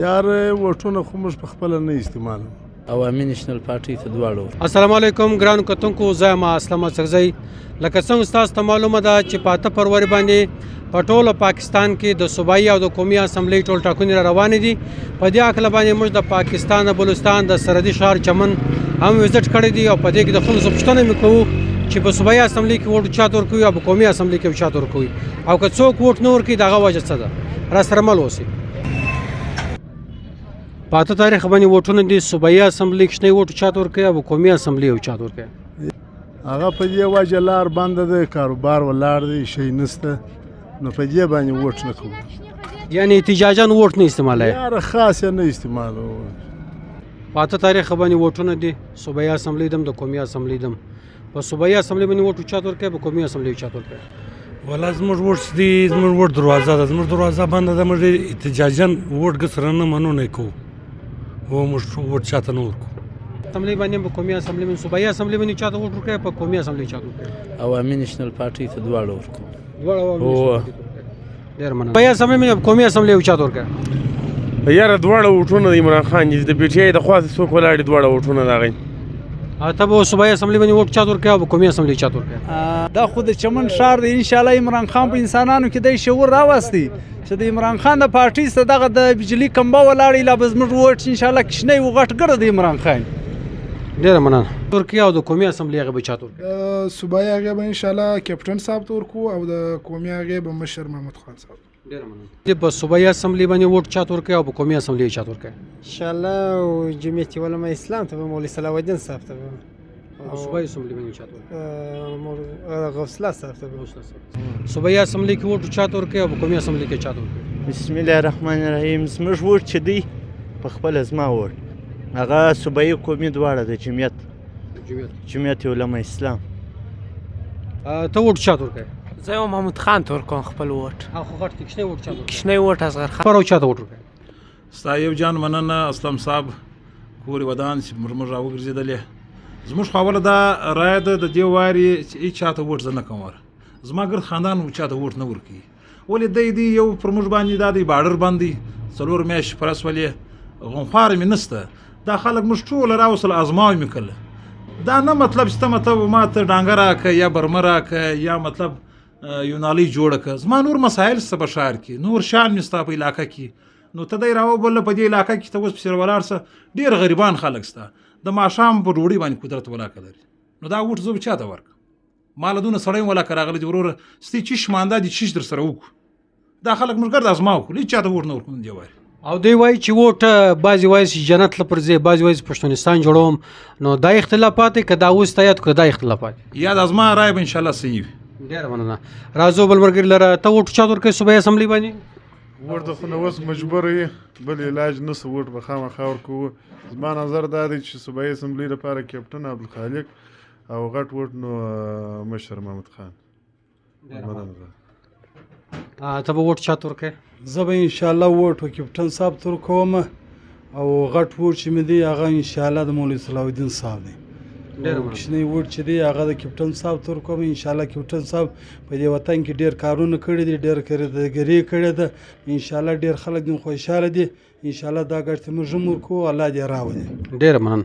یار ووټونه خو موږ په خپله نه استعمالوو. عوامي نېشنل پارټۍ ته دواړو. السلام علیکم ګرانو کتونکو، زه یم اسلم اڅکزی. لکه څنګه ستاسو ته معلومه ده چې په 8 فروری باندې په ټوله پاکستان کې د صوبایي او د قومي اسمبلی ټول ټاکنې را روانې دي. په دې هکله باندې موږ د پاکستان د بلوچستان د سرحدي ښار چمن هم وزټ کړی دی او په دې کې د خلکو څخه پوښتنه مې کوو چې په صوبایي اسمبلی کې ووټ چاته ورکوي او په قومي اسمبلی کې چاته ورکوي، او که څوک ووټ نه ورکوي د هغه وجه څه ده. را سره مل اوسئ. په 8 تاریخ باندې ووټونه دي، صوبایي اسمبلی کې شنه ووټ چاته ورکوي او قومي اسمبلی یو چاته ورکوي. هغه په دې وجه لار بنده ده، کاروبار ولاړ دی، شی نشته، نو په دې باندې ووټ نه کوو. یعنی احتجاجاً ووټ نه استعمالوي؟ یاره خاص یې نه استعمالوو. په 8 تاریخ باندې ووټونه دي، صوبایي اسمبلی دم د قومي اسمبلی دم. په صوبایي اسمبلی باندې ووټ چاته ورکوي، په قومي اسمبلی چاته ورکوي. والله زموږ ووټ دی، زموږ ووټ دروازه ده، زموږ دروازه بنده ده، موږ احتجاجاً ووټ سره نه منو نه کوو، و موږ ووټ چاته نه ورکوو. اسمبلی باندې په قومي اسمبلی باندې صوبایي اسمبلی باندې چاته ووټ ورکوي، په قومي اسمبلی چاته ورکوي. عوامي نېشنل پارټۍ ته دواړو ورکوو. ډېر مننه. صوبایي اسمبلی باندې قومي اسمبلی یو چاته ورکوي. یاره دواړه ووټونه د عمران خان دي، د پی ټي آی د خوا څوک ولاړ دي، دواړه ووټونه د هغوی. ته به صوبایي اسمبلی باندې ووټ چاته ورکوي او په قومي اسمبلی چاته ورکوي؟ دا خو د چمن ښار دی. انشاءالله عمران خان په انسانانو کې د شعور راوستی چې د عمران خان د پارټۍ څخه دغه د بجلي کمبه ولاړې، لا به زموږ ووټ انشاءالله کشنی و غټ ګړه د عمران خان. ډېره مننه. ورکوي او د قومي اسمبلی هغه به چاته ورکوي؟ صوبایي هغې به انشاءالله کیپټن صاحب ته ورکوو او د قومي هغې به مشر محمد خان صاحب. ډېره مننه. په صوبایي اسمبلی باندې ووټ چاته ورکوي او په قومي اسمبلی چاته ورکوي؟ انشاءالله جمعیت علما اسلام ته به مولوي صلاح الدین صاحب ته به. صوبایي اسمبلی باندې چاته ورکوي؟ غوث الله صاحب ته به. صوبایي اسمبلی کې ووټ چاته ورکوي او په قومي اسمبلی کې چاته ورکوي؟ بسم الله الرحمن الرحیم. زموږ ووټ چې دی په خپله زما ووټ هغه صوبایي قومي دواړه د جمعیت علما اسلام. ته ووټ چاته ورکوي؟ زه یو محمود خان ته ورکوم خپل ووټ. خو غټ کې کشنی ووټ چاته ورکوي؟ کشنی ووټ اصغر خان. فرو چاته ووټ ورکوي؟ ستا یو جان مننه اسلم صاحب کور ودان چې موږ راوګرځېدلې. زموږ خو اوله دا رایه ده د دې وارې چې هېڅ چاته ووټ زه نه کوم. زما ګرد خاندان چاته ووټ نه ورکوي. ولې دی یو پر موږ باندې دا دی باډر باندې 4 میاشتې پرس ولې غنخواره مې نشته. دا خلک موږ ټوله راوستل ازماوې مې کړله. دا نه مطلب چې ته مطلب ما ته ډانګه راکړه یا برمه راکړه یا مطلب یو نالۍ جوړه کړه. زما نور مسایل شته په ښار کې، نور شیان مې ستا په علاقه کې، نو ته دی راوبله په دې علاقه کې ته اوس پسې ولاړ شه. ډېر غریبان خلک ستا د ماښام په ډوډۍ باندې قدرت ولاکه لري. نو دا ووټ زه به چاته ورکړم؟ ما له دونه سړی ولاکه راغلی دي وروره ستې چیش مانده دي چیش در سره وکړو. دا خلک موږ ګرد ازما وکړو، هېڅ چاته ووټ نه ورکوم دې وارې. او دوی وایي چې ووټ بعضې وایي چې جنت له پر ځای، بعضې وایي چې پښتونستان جوړوم. نو دا اختلافات دی که دا اوس ته یاد کړه دا اختلافات یا د ازما رایه به انشاءالله صحیح وي. ډېره مننه. راځو بل ملګري لره. ته ووټ چاته ورکوي صوبایي اسمبلی باندې؟ ووټ ته خو نو اوس مجبور یې، بل علاج نشته، ووټ به خامخا ورکوو. زما نظر دا دی چې صوبایي اسمبلی لپاره کیپټن عبدالخالق او غټ ووټ نو مشر محمد خان. مننه. ته به ووټ چاته ورکوي؟ زه به انشاءالله ووټ کیپټن صاحب ته ورکوم او غټ ووټ چې مې دی هغه انشاءالله د مولوي صلاح الدین صاحب دی. کشنی ووټ چې دی هغه د کیپټن صاحب ته ورکوم. انشاءالله کیپټن صاحب په دې وطن کې ډېر کارونه کړي دي، ډېر کارګري کړې ده. انشاءالله ډېر خلک دې خوشحاله دي. انشاءالله دا ګټې موږ هم ورکوو، الله دې راولي. ډېره مننه.